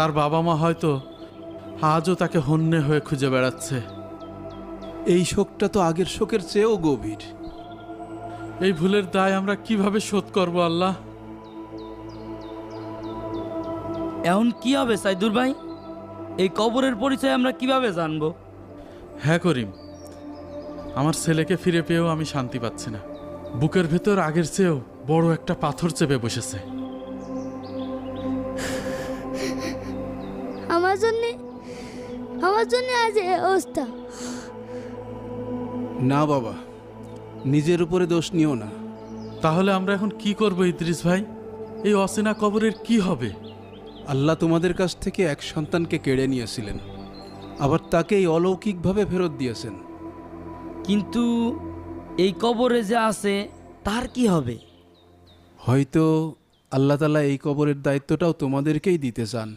তার বাবা মা হয়তো আজও তাকে হন্যে হয়ে খুঁজে বেড়াচ্ছে। এই শোকটা তো আগের শোকের চেয়েও গভীর। এই ভুলের দায় আমরা কিভাবে শোধ করব আল্লাহ? এখন কি হবে সাইদুর ভাই? এই কবরের পরিচয় আমরা কিভাবে জানবো? হ্যাঁ করিম, আমার ছেলেকে ফিরে পেয়েও আমি শান্তি পাচ্ছি না। বুকের ভেতর আগের চেয়েও বড় একটা পাথর চেপে বসেছে। আমার জন্য আজ এই অবস্থা। না বাবা, নিজের উপরে দোষ নিও না। তাহলে আমরা এখন কি করব ইদ্রিস ভাই? এই অচেনা কবরের কি হবে? আল্লাহ তোমাদের কাছ থেকে এক সন্তানকে কেড়ে নিয়েছিলেন, আবার তাকে এই অলৌকিকভাবে ফেরত দিয়েছেন। কিন্তু এই কবরে যে আছে তার কি হবে? হয়তো আল্লাহ তাআলা এই কবরের দায়িত্বটাও তোমাদেরকেই দিতে চান।